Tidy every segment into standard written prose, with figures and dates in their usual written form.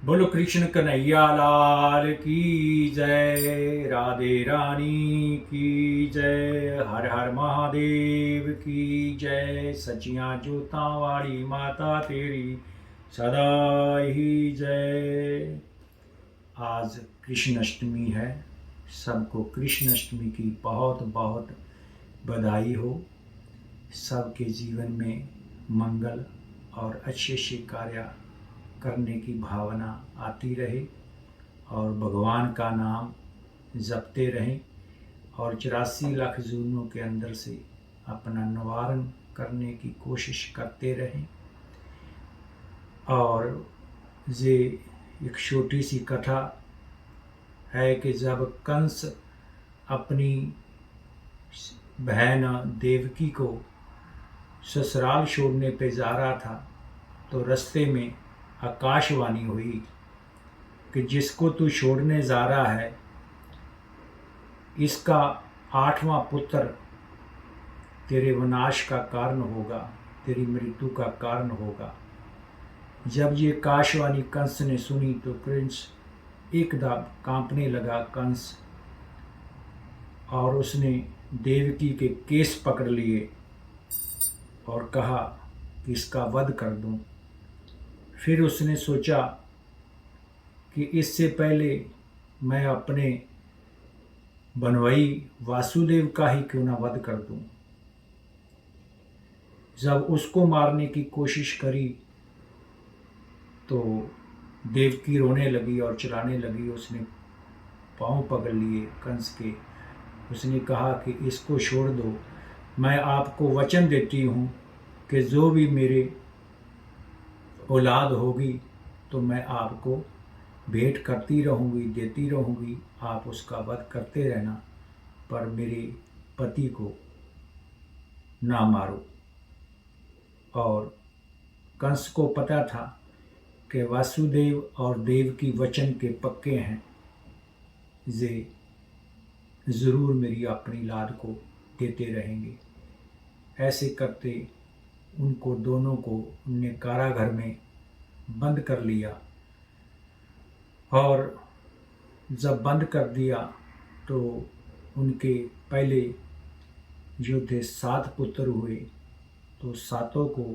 बोलो कृष्ण कन्हैया लाल की जय। राधे रानी की जय। हर हर महादेव की जय। सचिया जोता वाली माता तेरी सदा ही जय। आज कृष्ण अष्टमी है। सबको कृष्ण अष्टमी की बहुत बहुत बधाई हो। सबके जीवन में मंगल और अच्छे अच्छे कार्य करने की भावना आती रहे और भगवान का नाम जपते रहें और 84 लाख जुर्मों के अंदर से अपना निवारण करने की कोशिश करते रहें। और ये एक छोटी सी कथा है कि जब कंस अपनी बहन देवकी को ससुराल छोड़ने पे जा रहा था तो रास्ते में आकाशवाणी हुई कि जिसको तू छोड़ने जा रहा है इसका 8वां पुत्र तेरे विनाश का कारण होगा, तेरी मृत्यु का कारण होगा। जब ये आकाशवाणी कंस ने सुनी तो कंस एकदम कांपने लगा कंस, और उसने देवकी के केस पकड़ लिए और कहा कि इसका वध कर दूं। फिर उसने सोचा कि इससे पहले मैं अपने बनवई वासुदेव का ही क्यों ना वध कर दूं। जब उसको मारने की कोशिश करी तो देवकी रोने लगी और चिल्लाने लगी। उसने पांव पकड़ लिए कंस के। उसने कहा कि इसको छोड़ दो, मैं आपको वचन देती हूँ कि जो भी मेरे औलाद होगी तो मैं आपको भेंट करती रहूँगी, देती रहूँगी, आप उसका वध करते रहना, पर मेरे पति को ना मारो। और कंस को पता था कि वासुदेव और देवकी वचन के पक्के हैं, ये ज़रूर मेरी अपनी लाद को देते रहेंगे। ऐसे करते उनको दोनों को उनने कारागार में बंद कर लिया। और जब बंद कर दिया तो उनके पहले जो थे 7 पुत्र हुए, तो 7 को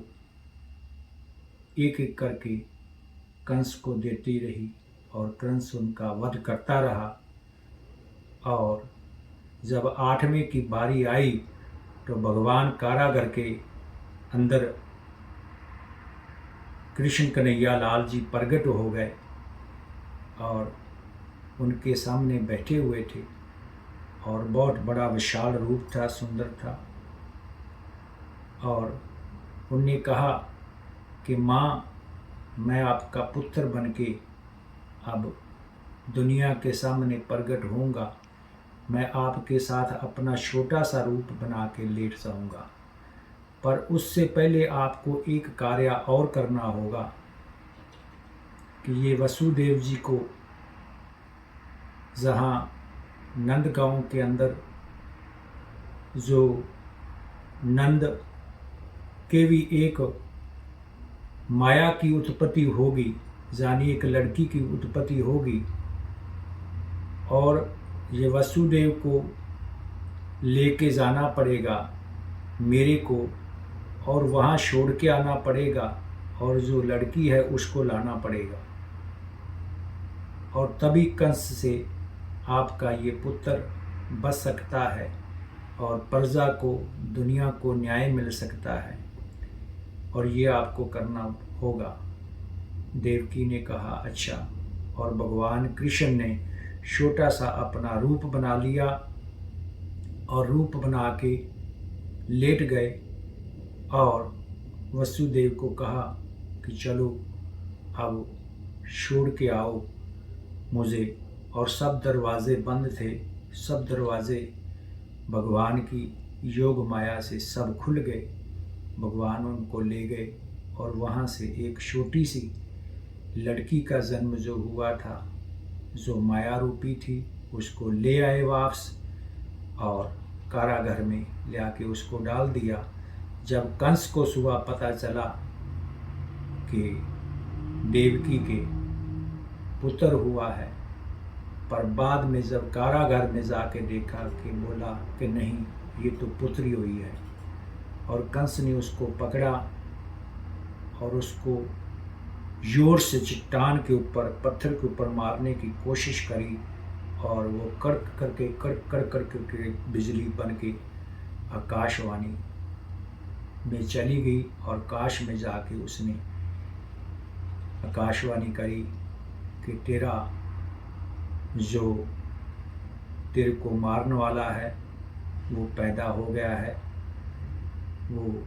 एक एक करके कंस को देती रही और कंस उनका वध करता रहा। और जब 8वें की बारी आई तो भगवान कारागार के अंदर कृष्ण कन्हैया लाल जी प्रकट हो गए और उनके सामने बैठे हुए थे और बहुत बड़ा विशाल रूप था, सुंदर था। और उनने कहा कि माँ, मैं आपका पुत्र बनके अब दुनिया के सामने प्रकट होऊंगा। मैं आपके साथ अपना छोटा सा रूप बना के लेट जाऊंगा, पर उससे पहले आपको एक कार्य और करना होगा कि ये वसुदेव जी को जहाँ नंदगांव के अंदर जो नंद के भी एक माया की उत्पत्ति होगी, यानी एक लड़की की उत्पत्ति होगी, और ये वसुदेव को लेके जाना पड़ेगा मेरे को, और वहाँ छोड़ के आना पड़ेगा, और जो लड़की है उसको लाना पड़ेगा, और तभी कंस से आपका ये पुत्र बच सकता है और प्रजा को, दुनिया को न्याय मिल सकता है, और ये आपको करना होगा। देवकी ने कहा अच्छा, और भगवान कृष्ण ने छोटा सा अपना रूप बना लिया और रूप बना के लेट गए और वसुदेव को कहा कि चलो अब छोड़ के आओ मुझे। और सब दरवाजे बंद थे, सब दरवाजे भगवान की योग माया से सब खुल गए। भगवान उनको ले गए और वहाँ से एक छोटी सी लड़की का जन्म जो हुआ था, जो माया रूपी थी, उसको ले आए वापस और कारागार में ले आके उसको डाल दिया। जब कंस को सुबह पता चला कि देवकी के पुत्र हुआ है। पर बाद में जब कारागार में जाके देखा कि बोला कि नहीं, ये तो पुत्री हुई है। और कंस ने उसको पकड़ा और उसको जोर से चट्टान के ऊपर, पत्थर के ऊपर मारने की कोशिश करी, और वो कड़क करके बिजली बन के आकाशवाणी में चली गई। और काश में जाके उसने आकाशवाणी करी कि जो तेरे को मारने वाला है वो पैदा हो गया है, वो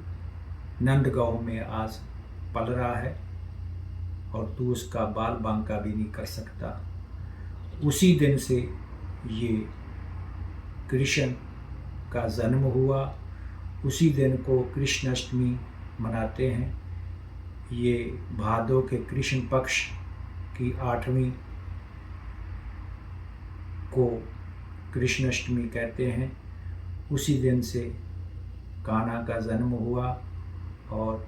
नंदगांव में आज पल रहा है और तू उसका बाल बांका भी नहीं कर सकता। उसी दिन से ये कृष्ण का जन्म हुआ। उसी दिन को कृष्णाष्टमी मनाते हैं। ये भादों के कृष्ण पक्ष की 8वीं को कृष्णाष्टमी कहते हैं। उसी दिन से कान्हा का जन्म हुआ और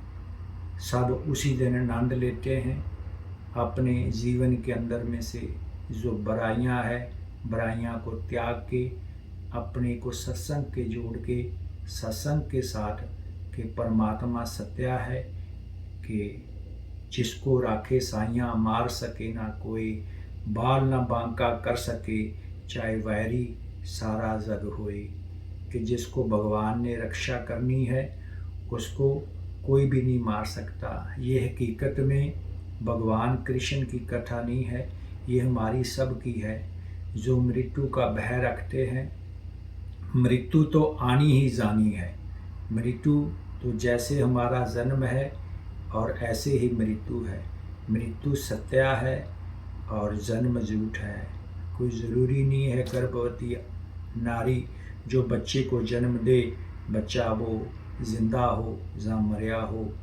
सब उसी दिन आनंद लेते हैं। अपने जीवन के अंदर में से जो बुराइयां है, बुराइयां को त्याग के अपने को सत्संग के जोड़ के, सत्संग के साथ कि परमात्मा सत्या है, कि जिसको राखे साइयाँ मार सके ना कोई, बाल ना बांका कर सके चाहे वैरी सारा जग होए। कि जिसको भगवान ने रक्षा करनी है उसको कोई भी नहीं मार सकता। ये हकीकत में भगवान कृष्ण की कथा नहीं है, ये हमारी सब की है। जो मृत्यु का भय रखते हैं, मृत्यु तो आनी ही जानी है। मृत्यु तो जैसे हमारा जन्म है और ऐसे ही मृत्यु है। मृत्यु सत्या है और जन्म झूठ है। कोई ज़रूरी नहीं है गर्भवती नारी जो बच्चे को जन्म दे, बच्चा वो जिंदा हो या मरिया हो,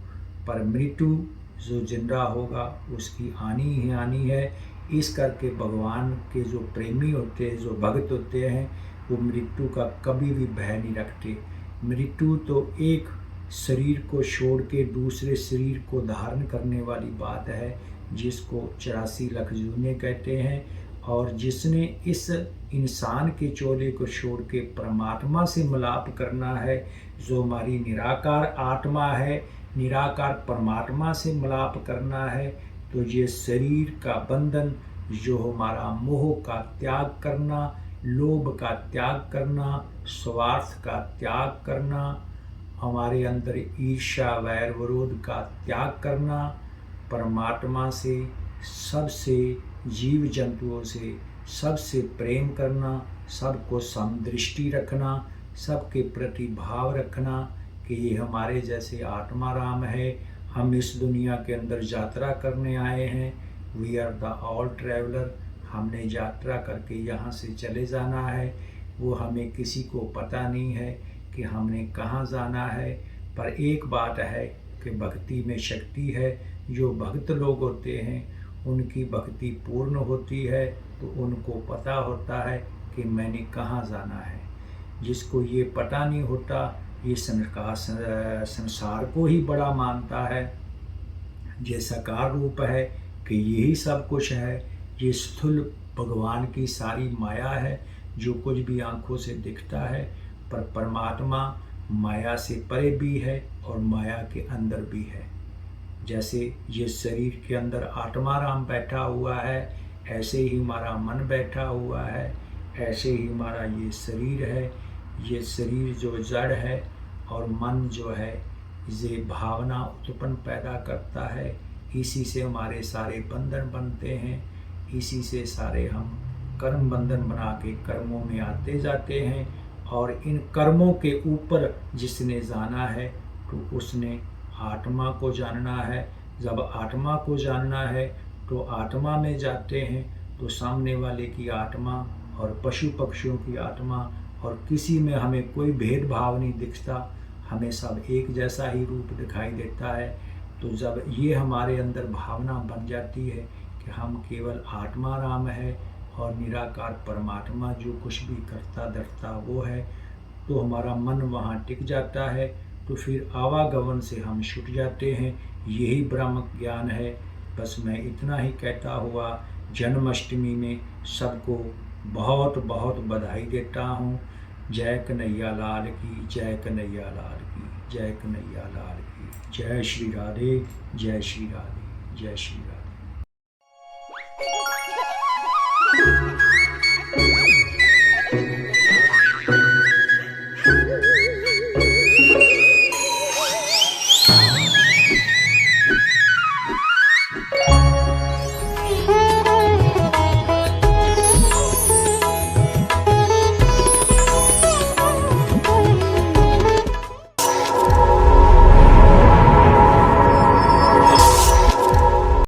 पर मृत्यु जो जिंदा होगा उसकी आनी ही आनी है। इस करके भगवान के जो प्रेमी होते हैं, जो भक्त होते हैं, वो मृत्यु का कभी भी भय नहीं रखते। मृत्यु तो एक शरीर को छोड़ के दूसरे शरीर को धारण करने वाली बात है, जिसको 84 लाख जूने कहते हैं। और जिसने इस इंसान के चोले को छोड़ के परमात्मा से मिलाप करना है, जो हमारी निराकार आत्मा है, निराकार परमात्मा से मिलाप करना है, तो ये शरीर का बंधन, जो हमारा मोह का त्याग करना, लोभ का त्याग करना, स्वार्थ का त्याग करना, हमारे अंदर ईर्ष्या वैर विरोध का त्याग करना, परमात्मा से, सबसे जीव जंतुओं से सबसे प्रेम करना, सबको समदृष्टि रखना, सबके प्रति भाव रखना कि ये हमारे जैसे आत्मा राम है। हम इस दुनिया के अंदर यात्रा करने आए हैं। We are the all traveller. हमने यात्रा करके यहाँ से चले जाना है। वो हमें किसी को पता नहीं है कि हमने कहाँ जाना है। पर एक बात है कि भक्ति में शक्ति है। जो भक्त लोग होते हैं उनकी भक्ति पूर्ण होती है, तो उनको पता होता है कि मैंने कहाँ जाना है। जिसको ये पता नहीं होता, ये संसार को ही बड़ा मानता है, ये साकार रूप है कि यही सब कुछ है। ये स्थूल भगवान की सारी माया है, जो कुछ भी आंखों से दिखता है, पर परमात्मा माया से परे भी है और माया के अंदर भी है। जैसे ये शरीर के अंदर आत्मा राम बैठा हुआ है, ऐसे ही हमारा मन बैठा हुआ है, ऐसे ही हमारा ये शरीर है। ये शरीर जो जड़ है और मन जो है, ये भावना उत्पन्न पैदा करता है। इसी से हमारे सारे बंधन बनते हैं, इसी से सारे हम कर्म बंधन बना के कर्मों में आते जाते हैं। और इन कर्मों के ऊपर जिसने जाना है, तो उसने आत्मा को जानना है। जब आत्मा को जानना है तो आत्मा में जाते हैं, तो सामने वाले की आत्मा और पशु पक्षियों की आत्मा और किसी में हमें कोई भेदभाव नहीं दिखता, हमें सब एक जैसा ही रूप दिखाई देता है। तो जब ये हमारे अंदर भावना बन जाती है कि हम केवल आत्मा राम है और निराकार परमात्मा जो कुछ भी करता धरता वो है, तो हमारा मन वहाँ टिक जाता है। तो फिर आवागमन से हम छूट जाते हैं। यही ब्रह्म ज्ञान है। बस मैं इतना ही कहता हुआ जन्माष्टमी में सबको बहुत बहुत बधाई देता हूँ। जय कन्हैया लाल की, जय कन्हैया लाल की, जय कन्हैया लाल की। जय श्री राधे, जय श्री राधे, जय श्री राधे।